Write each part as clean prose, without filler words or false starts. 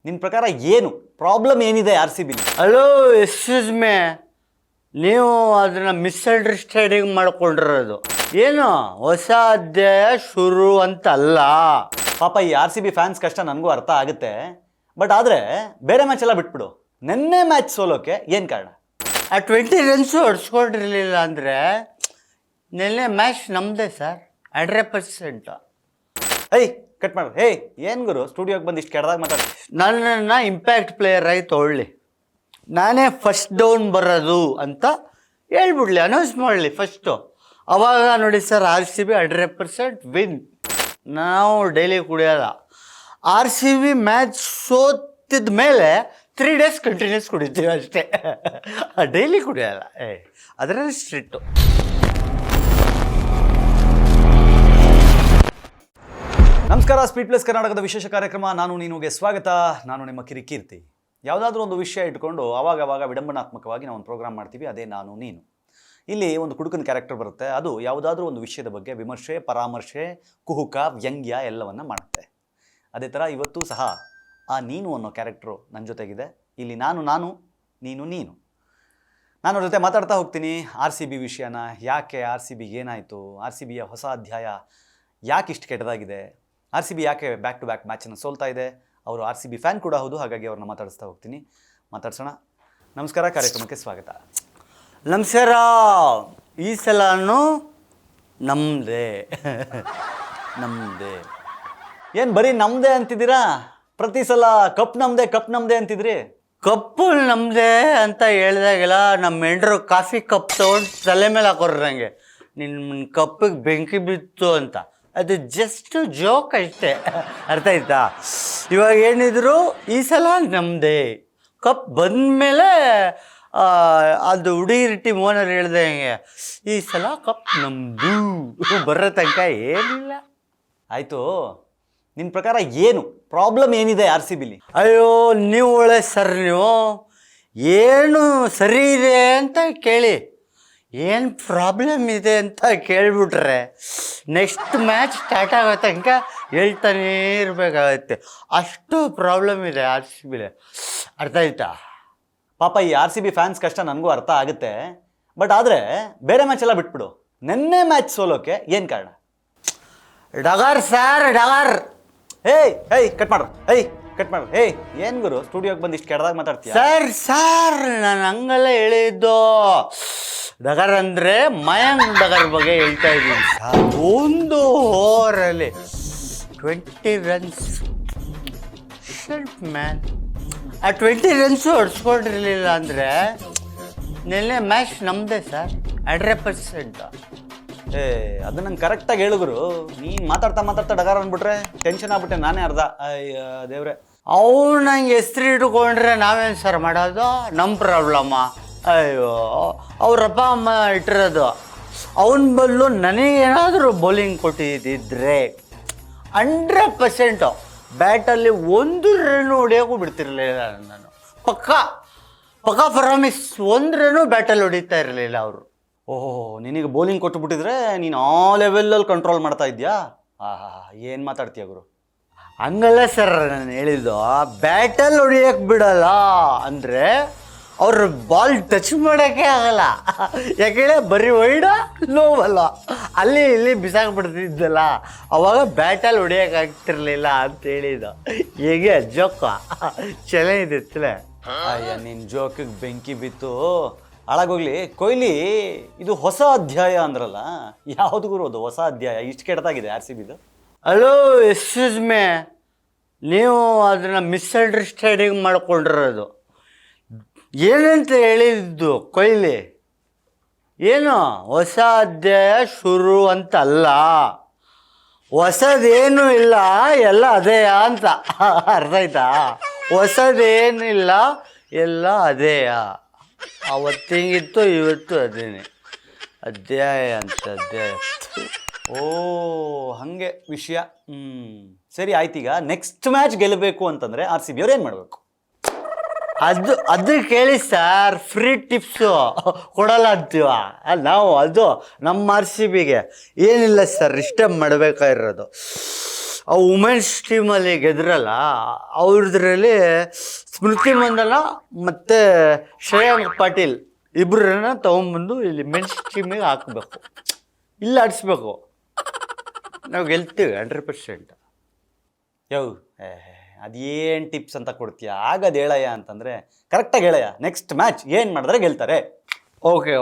ನಿನ್ನ ಪ್ರಕಾರ ಏನು ಪ್ರಾಬ್ಲಮ್ ಏನಿದೆ R C B? Hello, excuse me, ನೀವು ಅದನ್ನು ಮಿಸ್ಅಂಡರ್ಸ್ಟ್ಯಾಂಡಿಂಗ್ ಮಾಡ್ಕೊಂಡಿರೋದು. ಏನು ಹೊಸ ಅಧ್ಯಾಯ ಶುರು ಅಂತ ಅಲ್ಲ. ಪಾಪ ಈ ಆರ್ ಸಿ ಬಿ ಫ್ಯಾನ್ಸ್ ಕಷ್ಟ ನನಗೂ ಅರ್ಥ ಆಗುತ್ತೆ. ಬಟ್ ಆದರೆ ಬೇರೆ ಮ್ಯಾಚ್ ಎಲ್ಲ ಬಿಟ್ಬಿಡು, ನೆನ್ನೆ ಮ್ಯಾಚ್ ಸೋಲೋಕೆ ಏನು ಕಾರಣ? ಆ 20 ರನ್ಸು ಹೊಡ್ಸ್ಕೊಂಡಿರಲಿಲ್ಲ ಅಂದರೆ ನೆನ್ನೆ ಮ್ಯಾಚ್ ನಮ್ಮದೇ ಸರ್, 100%. ಕಟ್ ಮಾಡು. ಏನು ಗುರು ಸ್ಟುಡಿಯೋಗೆ ಬಂದು ಇಷ್ಟು ಕೆಡ್ದಾಗ ಮಾತಾಡ. ನನ್ನನ್ನು ಇಂಪ್ಯಾಕ್ಟ್ ಪ್ಲೇಯರ್ ಆಗಿ ತೊಗೊಳ್ಳಿ, ನಾನೇ ಫಸ್ಟ್ ಡೌನ್ ಬರೋದು ಅಂತ ಹೇಳ್ಬಿಡ್ಲಿ, ಅನೌನ್ಸ್ ಮಾಡಲಿ ಫಸ್ಟು. ಅವಾಗ ನೋಡಿ sir, R C B 100% win. ನಾವು ಡೈಲಿ ಕುಡಿಯೋಲ್ಲ. ಆರ್ ಸಿ ಬಿ ಮ್ಯಾಚ್ ಸೋತಿದ ಮೇಲೆ 3 days ಕಂಟಿನ್ಯೂಸ್ ಕುಡಿತೀವಿ ಅಷ್ಟೇ, ಡೈಲಿ ಕುಡಿಯೋಲ್ಲ. ಅದರಲ್ಲಿ ಸ್ಟ್ರಿಕ್ಟು. ನಮಸ್ಕಾರ, ಸ್ಪೀಡ್ ಪ್ಲಸ್ ಕರ್ನಾಟಕದ ವಿಶೇಷ ಕಾರ್ಯಕ್ರಮ ನಾನು ನೀನುಗೆ ಸ್ವಾಗತ. ನಾನು ನಿಮ್ಮ ಕಿರಿಕೀರ್ತಿ. ಯಾವುದಾದ್ರೂ ಒಂದು ವಿಷಯ ಇಟ್ಕೊಂಡು ಅವಾಗವಾಗ ವಿಡಂಬನಾತ್ಮಕವಾಗಿ ನಾವು ಒಂದು ಪ್ರೋಗ್ರಾಮ್ ಮಾಡ್ತೀವಿ, ಅದೇ ನಾನು ನೀನು. ಇಲ್ಲಿ ಒಂದು ಕುಡುಕನ ಕ್ಯಾರೆಕ್ಟರ್ ಬರುತ್ತೆ, ಅದು ಯಾವುದಾದ್ರೂ ಒಂದು ವಿಷಯದ ಬಗ್ಗೆ ವಿಮರ್ಶೆ, ಪರಾಮರ್ಶೆ, ಕುಹುಕ, ವ್ಯಂಗ್ಯ ಎಲ್ಲವನ್ನು ಮಾಡುತ್ತೆ. ಅದೇ ಥರ ಇವತ್ತು ಸಹ ಆ ನೀನು ಅನ್ನೋ ಕ್ಯಾರೆಕ್ಟ್ರು ನನ್ನ ಜೊತೆಗಿದೆ. ಇಲ್ಲಿ ನಾನು ನೀನು. ನಾನು ಅವ್ರ ಜೊತೆ ಮಾತಾಡ್ತಾ ಹೋಗ್ತೀನಿ ಆರ್ ಸಿ ಬಿ ವಿಷಯನ. ಯಾಕೆ ಆರ್ ಸಿ ಬಿಗೆ ಏನಾಯಿತು, ಆರ್ ಸಿ ಬಿಯ ಹೊಸ ಅಧ್ಯಾಯ ಯಾಕೆ ಇಷ್ಟು ಕೆಟ್ಟದಾಗಿದೆ, ಆರ್ ಸಿ ಬಿ ಯಾಕೆ ಬ್ಯಾಕ್ ಟು ಬ್ಯಾಕ್ ಮ್ಯಾಚನ್ನು ಸೋಲ್ತಾ ಇದೆ. ಅವರು ಆರ್ ಸಿ ಬಿ ಫ್ಯಾನ್ ಕೂಡ ಹೌದು, ಹಾಗಾಗಿ ಅವ್ರನ್ನ ಮಾತಾಡಿಸ್ತಾ ಹೋಗ್ತೀನಿ. ಮಾತಾಡ್ಸೋಣ. ನಮಸ್ಕಾರ, ಕಾರ್ಯಕ್ರಮಕ್ಕೆ ಸ್ವಾಗತ. ನಮಸ್ಕಾರ. ಈ ಸಲನೂ ನಮ್ಮದೇ. ಏನು ಬರೀ ನಮ್ಮದೇ ಅಂತಿದ್ದೀರಾ? ಪ್ರತಿ ಸಲ ಕಪ್ ನಮ್ಮದೇ ಅಂತಿದ್ರಿ. ಕಪ್ಪು ನಮ್ಮದೇ ಅಂತ ಹೇಳಿದಾಗೆಲ್ಲ ನಮ್ಮ ಹೆಂಡ್ರು ಕಾಫಿ ಕಪ್ ತೊಗೊಂಡು ತಲೆ ಮೇಲೆ ಹಾಕೋರು ನನಗೆ, ನಿನ್ನ ಕಪ್ಪಿಗೆ ಬೆಂಕಿ ಬಿತ್ತು ಅಂತ. ಅದು ಜಸ್ಟ್ ಜೋಕ್ ಅಷ್ಟೇ, ಅರ್ಥ ಆಯ್ತಾ? ಇವಾಗ ಏನಿದ್ರು ಈ ಸಲ ನಮ್ಮದೇ. ಕಪ್ ಬಂದಮೇಲೆ ಅದು ಹುಡುಗಿರ ಟೀಮ್ ಓನರ್ ಹೇಳ್ದಂಗೆ ಈ ಸಲ ಕಪ್ ನಮ್ಮದು ಬರೋ ತನಕ ಏನಿಲ್ಲ. ಆಯಿತು, ನಿನ್ನ ಪ್ರಕಾರ ಏನು ಪ್ರಾಬ್ಲಮ್ ಏನಿದೆ ಆರ್ ಸಿ ಬಿಲಿ? ಅಯ್ಯೋ, ನೀವು ಒಳ್ಳೆ ಸರ್, ನೀವು ಏನು ಸರಿ ಇದೆ ಅಂತ ಕೇಳಿ, ಏನು ಪ್ರಾಬ್ಲಮ್ ಇದೆ ಅಂತ ಕೇಳಿಬಿಟ್ರೆ ನೆಕ್ಸ್ಟ್ ಮ್ಯಾಚ್ ಸ್ಟಾರ್ಟ್ ಆಗೋ ತನಕ ಹೇಳ್ತಾನೇ ಇರಬೇಕಾಗತ್ತೆ. ಅಷ್ಟು ಪ್ರಾಬ್ಲಮ್ ಇದೆ ಆರ್ ಸಿ ಬಿಲಿ, ಅರ್ಥ ಆಯ್ತಾ? ಪಾಪ ಈ ಆರ್ ಸಿ ಬಿ ಫ್ಯಾನ್ಸ್ ಕಷ್ಟ ನನಗೂ ಅರ್ಥ ಆಗುತ್ತೆ. ಬಟ್ ಆದರೆ ಬೇರೆ ಮ್ಯಾಚ್ ಎಲ್ಲ ಬಿಟ್ಬಿಡು, ನೆನ್ನೆ ಮ್ಯಾಚ್ ಸೋಲೋಕೆ ಏನು ಕಾರಣ? ಡಗರ್ ಸರ್, ಡಗರ್. ಕಟ್ ಮಾಡ್ರು. ಏನು ಗುರು ಸ್ಟುಡಿಯೋಗೆ ಬಂದು ಇಷ್ಟು ಕೆಡ್ದಾಗ ಮಾತಾಡ್ತೀಯ? ಸರ್ ನಾನು ಹಂಗೆಲ್ಲ ಹೇಳಿದ್ದು. ಡಗರ್ ಅಂದರೆ ಮಯಾಂಕ್ ಡಗರ್ ಬಗ್ಗೆ ಹೇಳ್ತಾ ಇದ್ದೀನಿ ಸರ್. ಒಂದು ಓವರಲ್ಲಿ 20 ರನ್ಸ್ ಶರ್ಟ್ ಮ್ಯಾನ್. ಆ 20 ರನ್ಸು ಹೊಡ್ಸ್ಕೊಂಡಿರಲಿಲ್ಲ ಅಂದರೆ ನೆನ್ನೆ ಮ್ಯಾಚ್ ನಮ್ಮದೇ ಸರ್, 100%. ಅದು ನಂಗೆ ಕರೆಕ್ಟಾಗಿ ಹೇಳಿದ್ರು. ನೀನು ಮಾತಾಡ್ತಾ ಡಗಾರ ಅಂದ್ಬಿಟ್ರೆ ಟೆನ್ಷನ್ ಆಗ್ಬಿಟ್ಟೆ ನಾನೇ ಅರ್ಧ. ದೇವ್ರೆ, ಅವ್ನು ನಂಗೆ ಹೆಸ್ರು ಇಟ್ಕೊಂಡ್ರೆ ನಾವೇನು ಸರ್ ಮಾಡೋದು? ನಮ್ಮ ಪ್ರಾಬ್ಲಮ್ಮ. ಅಯ್ಯೋ, ಅವ್ರಪ್ಪ ಅಮ್ಮ ಇಟ್ಟಿರೋದು. ಅವನ ಬದಲು ನನಗೇನಾದರೂ ಬೌಲಿಂಗ್ ಕೊಟ್ಟಿದ್ದಿದ್ರೆ 100% ಬ್ಯಾಟಲ್ಲಿ 1 ರನ್ ಹೊಡಿಯೋಕ್ಕೂ ಬಿಡ್ತಿರಲಿಲ್ಲ ನಾನು. ಪಕ್ಕ ಪ್ರಾಮಿಸ್, 1 ರನ್ನು ಬ್ಯಾಟಲ್ಲಿ ಹೊಡಿತಾ ಇರಲಿಲ್ಲ ಅವರು. ಓಹೋ, ನಿನಗೆ ಬೌಲಿಂಗ್ ಕೊಟ್ಟುಬಿಟ್ಟಿದ್ರೆ ನೀನು ಆ ಲೆವೆಲಲ್ಲಿ ಕಂಟ್ರೋಲ್ ಮಾಡ್ತಾ ಇದೆಯಾ? ಏನು ಮಾತಾಡ್ತೀಯ ಗುರು? ಹಂಗಲ್ಲ ಸರ್ ನಾನು ಹೇಳಿದ್ದು, ಬ್ಯಾಟಲ್ಲಿ ಹೊಡಿಯೋಕ್ಕೆ ಬಿಡಲ್ಲ ಅಂದರೆ ಅವ್ರ ಬಾಲ್ ಟಚ್ ಮಾಡೋಕ್ಕೆ ಆಗಲ್ಲ. ಯಾಕೇಳಿ ಬರೀ ವೈಡ ಲೋವಲ್ಲ, ಅಲ್ಲಿ ಇಲ್ಲಿ ಬಿಸಾಕ್ಬಿಡ್ತಿದ್ದಲ್ಲ, ಅವಾಗ ಬ್ಯಾಟಲ್ಲಿ ಹೊಡಿಯೋಕ್ಕಾಗ್ತಿರ್ಲಿಲ್ಲ ಅಂತ ಹೇಳಿದ್ದು. ಹೇಗೆ ಜೋಕ ಚೆನ್ನಾಗಿದ್ದಿತ್ತಲೇ? ನಿನ್ನ ಜೋಕಿಗೆ ಬೆಂಕಿ ಬಿತ್ತು. ಹಾಳಾಗೋಗ್ಲಿ. ಕೊಹ್ಲಿ ಇದು ಹೊಸ ಅಧ್ಯಾಯ ಅಂದ್ರಲ್ಲ, ಯಾವುದು ಗುರು ಅದು ಹೊಸ ಅಧ್ಯಾಯ? ಇಷ್ಟು ಕೆಟ್ಟದಾಗಿದೆ ಆರ್ ಸಿ ಬಿದು. ಹಲೋ, ಎಕ್ಸ್ಕ್ಯೂಸ್ ಮೇ, ನೀವು ಅದನ್ನು ಮಿಸ್ಅಂಡರ್ಸ್ಟ್ಯಾಂಡಿಂಗ್ ಮಾಡ್ಕೊಂಡಿರೋದು. ಏನಂತ ಹೇಳಿದ್ದು ಕೊಹ್ಲಿ? ಏನು ಹೊಸ ಅಧ್ಯಾಯ ಶುರು ಅಂತ ಅಲ್ಲ, ಹೊಸದೇನೂ ಇಲ್ಲ, ಎಲ್ಲ ಅದೇ ಅಂತ. ಅರ್ಥ ಆಯ್ತಾ? ಹೊಸದೇನಿಲ್ಲ, ಎಲ್ಲ ಅದೇಯ. ಅವತ್ತಿಂಗಿತ್ತು, ಇವತ್ತು ಅದೇನೆ. ಅಧ್ಯಾಯ ಅಂತ ಅಧ್ಯಾಯ. ಓ, ಹಾಗೆ ವಿಷಯ. ಸರಿ ಆಯ್ತೀಗ ನೆಕ್ಸ್ಟ್ ಮ್ಯಾಚ್ ಗೆಲ್ಲಬೇಕು ಅಂತಂದರೆ ಆರ್ ಸಿ ಬಿ ಅವ್ರು ಏನು ಮಾಡಬೇಕು? ಅದು ಕೇಳಿ ಸರ್, ಫ್ರೀ ಟಿಪ್ಸು ಕೊಡಲ್ಲ ಅಂತೀವ ನಾವು. ಅದು ನಮ್ಮ ಆರ್ ಸಿ ಬಿಗೆ ಏನಿಲ್ಲ ಸರ್, ಇಷ್ಟೇ ಮಾಡಬೇಕಾಗಿರೋದು. ಆ ವುಮೆನ್ಸ್ ಟೀಮಲ್ಲಿ ಗೆದ್ರಲ್ಲ ಅವ್ರದ್ರಲ್ಲಿ ಸ್ಮೃತಿ ಮಂದನ ಮತ್ತು ಶ್ರೇಯಾಂಕ್ ಪಾಟೀಲ್ ಇಬ್ಬರನ್ನ ತೊಗೊಂಬಂದು ಇಲ್ಲಿ ಮೆನ್ಸ್ ಟೀಮಿಗೆ ಹಾಕಬೇಕು, ಇಲ್ಲಿ ಆಡಿಸ್ಬೇಕು. ನಾವು ಗೆಲ್ತೀವಿ 100%. ಅದೇನು ಟಿಪ್ಸ್ ಅಂತ ಕೊಡ್ತೀಯ? ಆಗದು ಹೇಳಯ್ಯ ಅಂತಂದರೆ ಕರೆಕ್ಟಾಗಿ ಹೇಳಯ್ಯ. ನೆಕ್ಸ್ಟ್ ಮ್ಯಾಚ್ ಏನು ಮಾಡಿದ್ರೆ ಗೆಲ್ತಾರೆ? Okay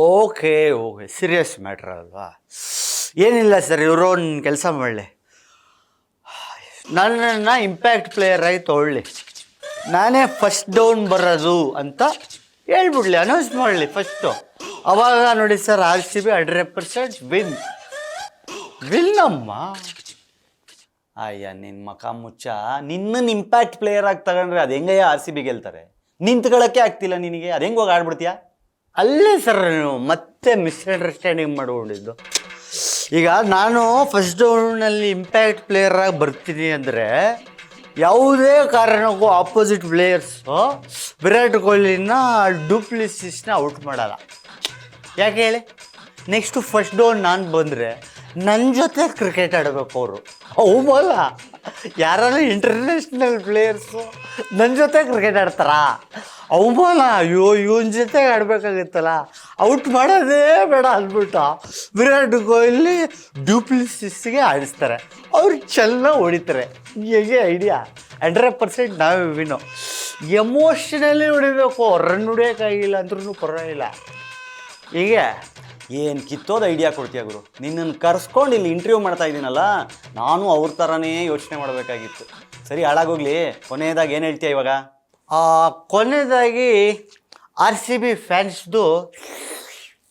okay okay serious matter ಅಲ್ವಾ? ಏನಿಲ್ಲ ಸರ್, ಇವರು ಒಂದು ಕೆಲಸ ಮಾಡಲಿ, ನನ್ನನ್ನು ಇಂಪ್ಯಾಕ್ಟ್ ಪ್ಲೇಯರ್ ಆಗಿ ತೊಗೊಳ್ಳಿ, ನಾನೇ ಫಸ್ಟ್ ಡೌನ್ ಬರೋದು ಅಂತ ಹೇಳ್ಬಿಡ್ಲಿ, ಅನೌನ್ಸ್ ಮಾಡಲಿ ಫಸ್ಟು. ಅವಾಗ ನೋಡಿ ಸರ್, RCB 100% ವಿನ್ನಮ್ಮ. ಅಯ್ಯ ನಿನ್ನ ಮಕ ಮುಚ್ಚ, ನಿನ್ನನ್ನು ಇಂಪ್ಯಾಕ್ಟ್ ಪ್ಲೇಯರ್ ಆಗಿ ತಗೊಂಡ್ರೆ ಅದು ಹೆಂಗಯ್ಯ RCB ಗೆಲ್ತಾರೆ? ನಿಂತ್ಕೊಳ್ಳೋಕ್ಕೆ ಆಗ್ತಿಲ್ಲ ನಿನಗೆ, ಅದು ಹೆಂಗೆ ಹೋಗಿ ಆಡ್ಬಿಡ್ತೀಯಾ? ಅಲ್ಲೇ ಸರ್ ನೀವು ಮತ್ತೆ ಮಿಸ್ಅಂಡರ್ಸ್ಟ್ಯಾಂಡಿಂಗ್ ಮಾಡ್ಕೊಂಡಿದ್ದು. ಈಗ ನಾನು ಫಸ್ಟ್ ಡೌನಲ್ಲಿ ಇಂಪ್ಯಾಕ್ಟ್ ಪ್ಲೇಯರಾಗಿ ಬರ್ತೀನಿ ಅಂದರೆ ಯಾವುದೇ ಕಾರಣಕ್ಕೂ ಆಪೋಸಿಟ್ ಪ್ಲೇಯರ್ಸು ವಿರಾಟ್ ಕೊಹ್ಲಿನ ಡುಪ್ಲಿಸಿಸ್ನ ಔಟ್ ಮಾಡಲ್ಲ. ಯಾಕೆ ಹೇಳಿ? ನೆಕ್ಸ್ಟು ಫಸ್ಟ್ ಡೌನ್ ನಾನು ಬಂದರೆ ನನ್ನ ಜೊತೆ ಕ್ರಿಕೆಟ್ ಆಡಬೇಕು ಅವರು. ಹೌದಲ್ಲ, ಯಾರಾದ್ರೂ ಇಂಟರ್ನ್ಯಾಷನಲ್ ಪ್ಲೇಯರ್ಸು ನನ್ನ ಜೊತೆ ಕ್ರಿಕೆಟ್ ಆಡ್ತಾರಾ? ಅವಮಾನ. ಅಯ್ಯೋ ಇವನ ಜೊತೆ ಆಡಬೇಕಾಗುತ್ತಲ್ಲ, ಔಟ್ ಮಾಡೋದೇ ಬೇಡ ಅಂದ್ಬಿಟ್ಟು ವಿರಾಟ್ ಕೊಹ್ಲಿ ಡ್ಯೂಪ್ಲಿಸಿಸ್ಗೆ ಆಡಿಸ್ತಾರೆ, ಅವ್ರು ಚೆನ್ನಾಗಿ ಹೊಡಿತಾರೆ. ಹೇಗೆ ಐಡಿಯಾ? 100% ನಾವೇ ವಿನ್ನು. ಎಮೋಷನಲಿ ಹೊಡಿಬೇಕು, ರನ್ ಹೊಡಿಯೋಕ್ಕಾಗಿಲ್ಲ ಅಂದ್ರೂ ಪರವಾಗಿಲ್ಲ. ಹೀಗೆ ಏನು ಕಿತ್ತೋದು ಐಡಿಯಾ ಕೊಡ್ತೀಯ ಗುರು? ನಿನ್ನನ್ನು ಕರ್ಸ್ಕೊಂಡು ಇಲ್ಲಿ ಇಂಟರ್ವ್ಯೂ ಮಾಡ್ತಾ ಇದ್ದೀನಲ್ಲ, ನಾನು ಅವ್ರ ಥರನೇ ಯೋಚನೆ ಮಾಡಬೇಕಾಗಿತ್ತು. ಸರಿ, ಹಾಳಾಗೋಗ್ಲಿ. ಕೊನೆಯದಾಗಿ ಏನು ಹೇಳ್ತೀಯ ಇವಾಗ? ಕೊನೆಯದಾಗಿ RCB ಫ್ಯಾನ್ಸ್ದು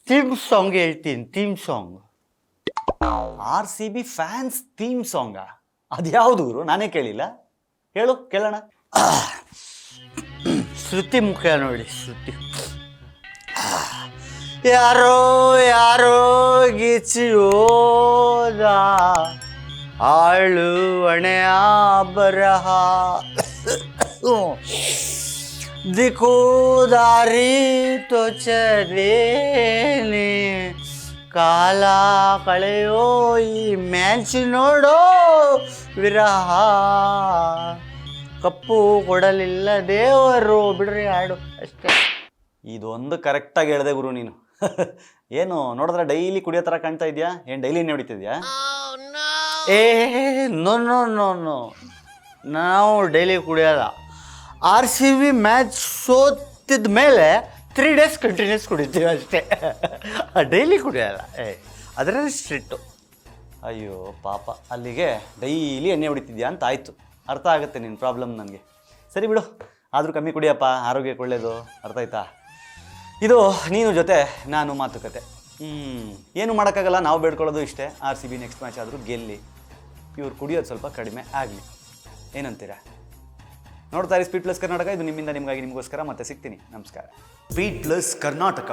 ಥೀಮ್ ಸಾಂಗ್ ಹೇಳ್ತೀನಿ. Theme song RCB fans theme ಸಾಂಗಾ? ಅದು ಯಾವುದು ಗುರು? ನಾನೇ ಕೇಳಿಲ್ಲ, ಹೇಳು ಕೇಳೋಣ. ಶ್ರುತಿ ಮುಖ ನೋಡಿ, ಶ್ರುತಿ. ಯಾರೋ ಯಾರೋ ಗೀಚಿ ಹೋದ ಆಳು ಹಣೆಯ ಬರಹ, ದಿಕ್ಕು ದಾರಿ ತೋಚಲೇನೆ, ಕಾಲ ಕಳೆಯೋ ಈ ಮ್ಯಾಚ್ ನೋಡೋ ವಿರಹ, ಕಪ್ಪು ಕೊಡಲಿಲ್ಲ ದೇವರು, ಬಿಡ್ರಿ ಹಾಡು ಅಷ್ಟೇ. ಇದೊಂದು ಕರೆಕ್ಟಾಗಿ ಹೇಳಿದೆ ಗುರು ನೀನು. ಏನು ನೋಡಿದ್ರೆ ಡೈಲಿ ಕುಡಿಯೋ ಥರ ಕಾಣ್ತಾ ಇದೆಯಾ? ಏನು ಡೈಲಿ ಹೊಡಿತಿದ್ಯಾ? ಏ ನೋ ನೋ ನೋ ನೋ, ನಾವು ಡೈಲಿ ಕುಡಿಯೋಲ್ಲ. RCB ಮ್ಯಾಚ್ ಸೋತಿದ ಮೇಲೆ 3 days ಕಂಟಿನ್ಯೂಸ್ ಕುಡಿತೀವಿ ಅಷ್ಟೇ, ಡೈಲಿ ಕುಡಿಯೋಲ್ಲ. ಅದರಲ್ಲಿ ಸ್ಟ್ರಿಕ್ಟು. ಅಯ್ಯೋ ಪಾಪ, ಅಲ್ಲಿಗೆ ಡೈಲಿ ಎಣ್ಣೆ ಹೊಡಿತಿದ್ಯಾ ಅಂತ ಆಯಿತು. ಅರ್ಥ ಆಗುತ್ತೆ ನಿನ್ನ ಪ್ರಾಬ್ಲಮ್ ನನಗೆ. ಸರಿ ಬಿಡು, ಆದರೂ ಕಮ್ಮಿ ಕುಡಿಯಪ್ಪ, ಆರೋಗ್ಯಕ್ಕೆ ಒಳ್ಳೆಯದು. ಅರ್ಥ ಆಯ್ತಾ? ಇದು ನೀನು ಜೊತೆ ನಾನು ಮಾತುಕತೆ. ಏನು ಮಾಡೋಕ್ಕಾಗಲ್ಲ, ನಾವು ಬೇಡ್ಕೊಳ್ಳೋದು ಇಷ್ಟೇ, RCB ನೆಕ್ಸ್ಟ್ ಮ್ಯಾಚ್ ಆದರೂ ಗೆಲ್ಲಿ, ಇವ್ರು ಕುಡಿಯೋದು ಸ್ವಲ್ಪ ಕಡಿಮೆ ಆಗಲಿ. ಏನಂತೀರಾ? ನೋಡ್ತಾ ಇರಿ ಸ್ಪೀಡ್ ಪ್ಲಸ್ ಕರ್ನಾಟಕ. ಇದು ನಿಮ್ಮಿಂದ ನಿಮಗಾಗಿ, ನಿಮಗೋಸ್ಕರ. ಮತ್ತೆ ಸಿಗ್ತೀನಿ. ನಮಸ್ಕಾರ. Speed plus Karnataka.